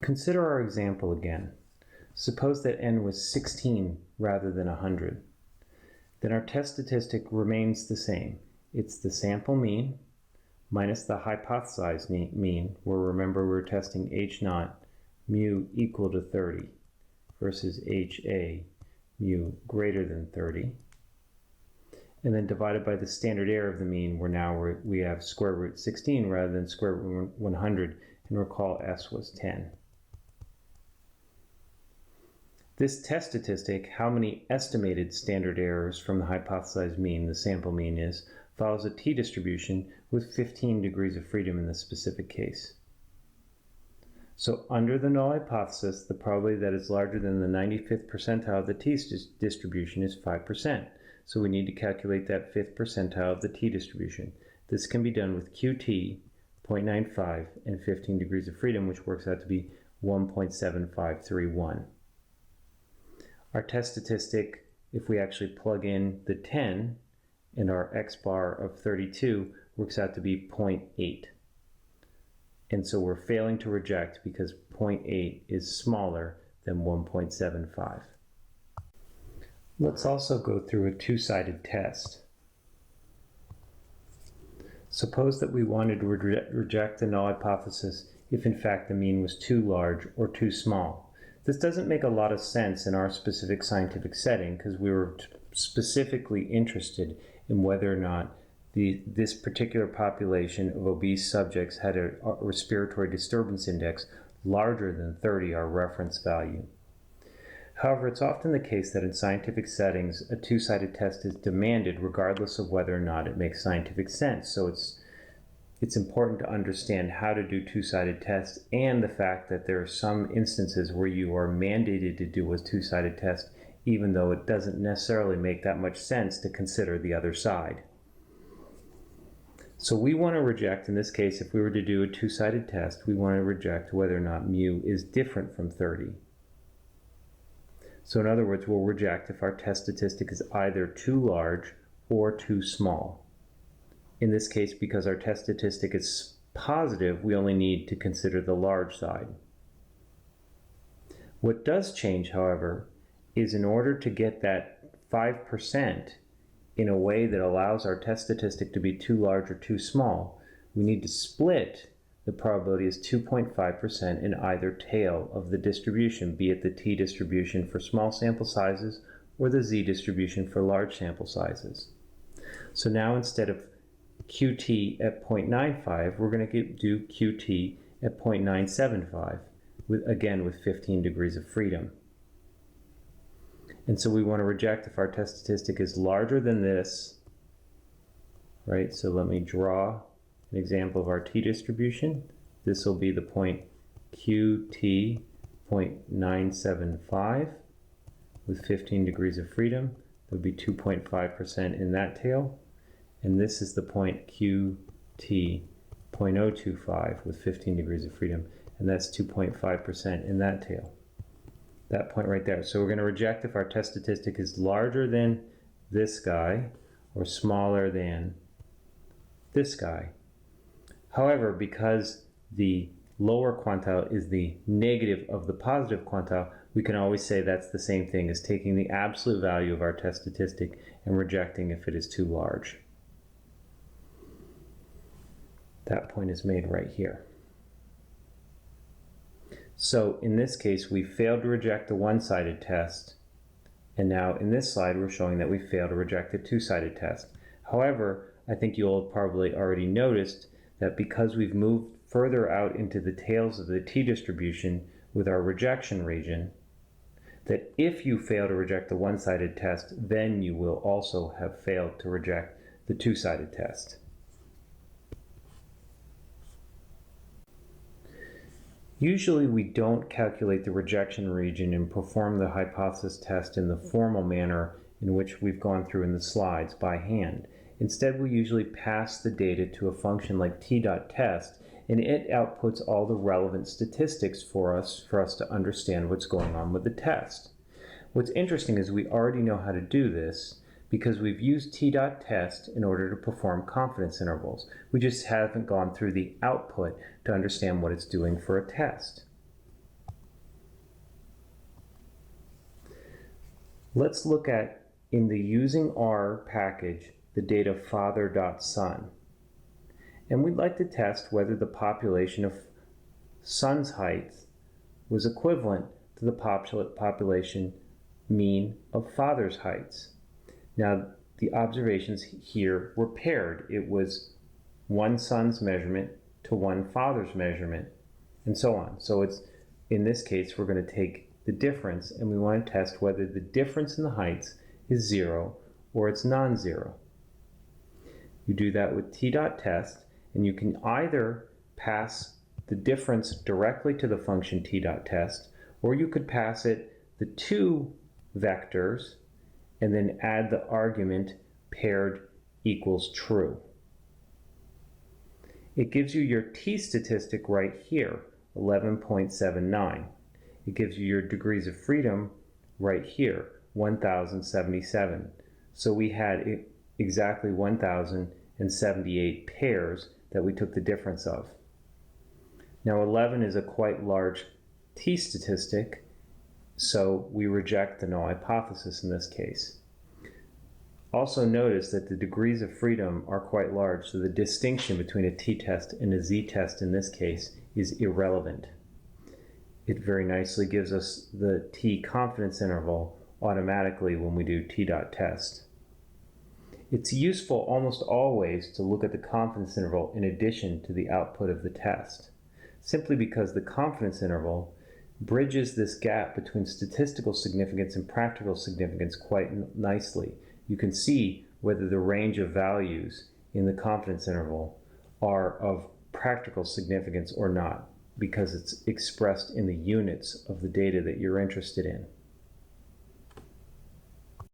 consider our example again. Suppose that n was 16 rather than 100. Then our test statistic remains the same. It's the sample mean minus the hypothesized mean, where remember we're testing h naught mu equal to 30 versus HA mu greater than 30. And then divided by the standard error of the mean, where we have square root 16 rather than square root 100, and recall S was 10. This test statistic, how many estimated standard errors from the hypothesized mean, the sample mean is, follows a t-distribution with 15 degrees of freedom in this specific case. So under the null hypothesis, the probability that is larger than the 95th percentile of the t-distribution is 5%. So we need to calculate that 5th percentile of the t-distribution. This can be done with QT, 0.95, and 15 degrees of freedom, which works out to be 1.7531. Our test statistic, if we actually plug in the 10 and our x bar of 32, works out to be 0.8. And so we're failing to reject because 0.8 is smaller than 1.75. Let's also go through a two-sided test. Suppose that we wanted to reject the null hypothesis if in fact the mean was too large or too small. This doesn't make a lot of sense in our specific scientific setting because we were specifically interested in whether or not this particular population of obese subjects had a respiratory disturbance index larger than 30, our reference value. However, it's often the case that in scientific settings, a two-sided test is demanded regardless of whether or not it makes scientific sense. So it's important to understand how to do two-sided tests and the fact that there are some instances where you are mandated to do a two-sided test even though it doesn't necessarily make that much sense to consider the other side. So we want to reject, in this case, if we were to do a two-sided test, we want to reject whether or not mu is different from 30. So in other words, we'll reject if our test statistic is either too large or too small. In this case, because our test statistic is positive, we only need to consider the large side. What does change, however, is in order to get that 5% in a way that allows our test statistic to be too large or too small, we need to split the probability as 2.5% in either tail of the distribution, be it the t-distribution for small sample sizes or the z-distribution for large sample sizes. So now instead of QT at 0.95, we're going to do QT at 0.975, again with 15 degrees of freedom. And so we want to reject if our test statistic is larger than this, right? So let me draw an example of our t-distribution. This will be the point QT 0.975 with 15 degrees of freedom. That would be 2.5% in that tail. And this is the point QT 0.025 with 15 degrees of freedom. And that's 2.5% in that tail. That point right there. So we're going to reject if our test statistic is larger than this guy or smaller than this guy. However, because the lower quantile is the negative of the positive quantile, we can always say that's the same thing as taking the absolute value of our test statistic and rejecting if it is too large. That point is made right here. So in this case, we failed to reject the one-sided test, and now in this slide we're showing that we failed to reject the two-sided test. However, I think you'll have probably already noticed that because we've moved further out into the tails of the t-distribution with our rejection region, that if you fail to reject the one-sided test, then you will also have failed to reject the two-sided test. Usually we don't calculate the rejection region and perform the hypothesis test in the formal manner in which we've gone through in the slides by hand. Instead, we usually pass the data to a function like t.test, and it outputs all the relevant statistics for us to understand what's going on with the test. What's interesting is we already know how to do this because we've used t.test in order to perform confidence intervals. We just haven't gone through the output to understand what it's doing for a test. Let's look at, in the using R package, the data father.son. And we'd like to test whether the population of son's height was equivalent to the population mean of father's heights. Now, the observations here were paired. It was one son's measurement to one father's measurement, and so on. So it's, in this case, we're going to take the difference, and we want to test whether the difference in the heights is 0 or it's non-zero. You do that with t.test, and you can either pass the difference directly to the function t.test, or you could pass it the two vectors and then add the argument paired equals true. It gives you your t statistic right here, 11.79. It gives you your degrees of freedom right here, 1,077. So we had exactly 1,078 pairs that we took the difference of. Now 11 is a quite large t statistic, so we reject the null hypothesis in this case. Also notice that the degrees of freedom are quite large, so the distinction between a t-test and a z-test in this case is irrelevant. It very nicely gives us the t confidence interval automatically when we do t.test. It's useful almost always to look at the confidence interval in addition to the output of the test, simply because the confidence interval bridges this gap between statistical significance and practical significance quite nicely. You can see whether the range of values in the confidence interval are of practical significance or not, because it's expressed in the units of the data that you're interested in.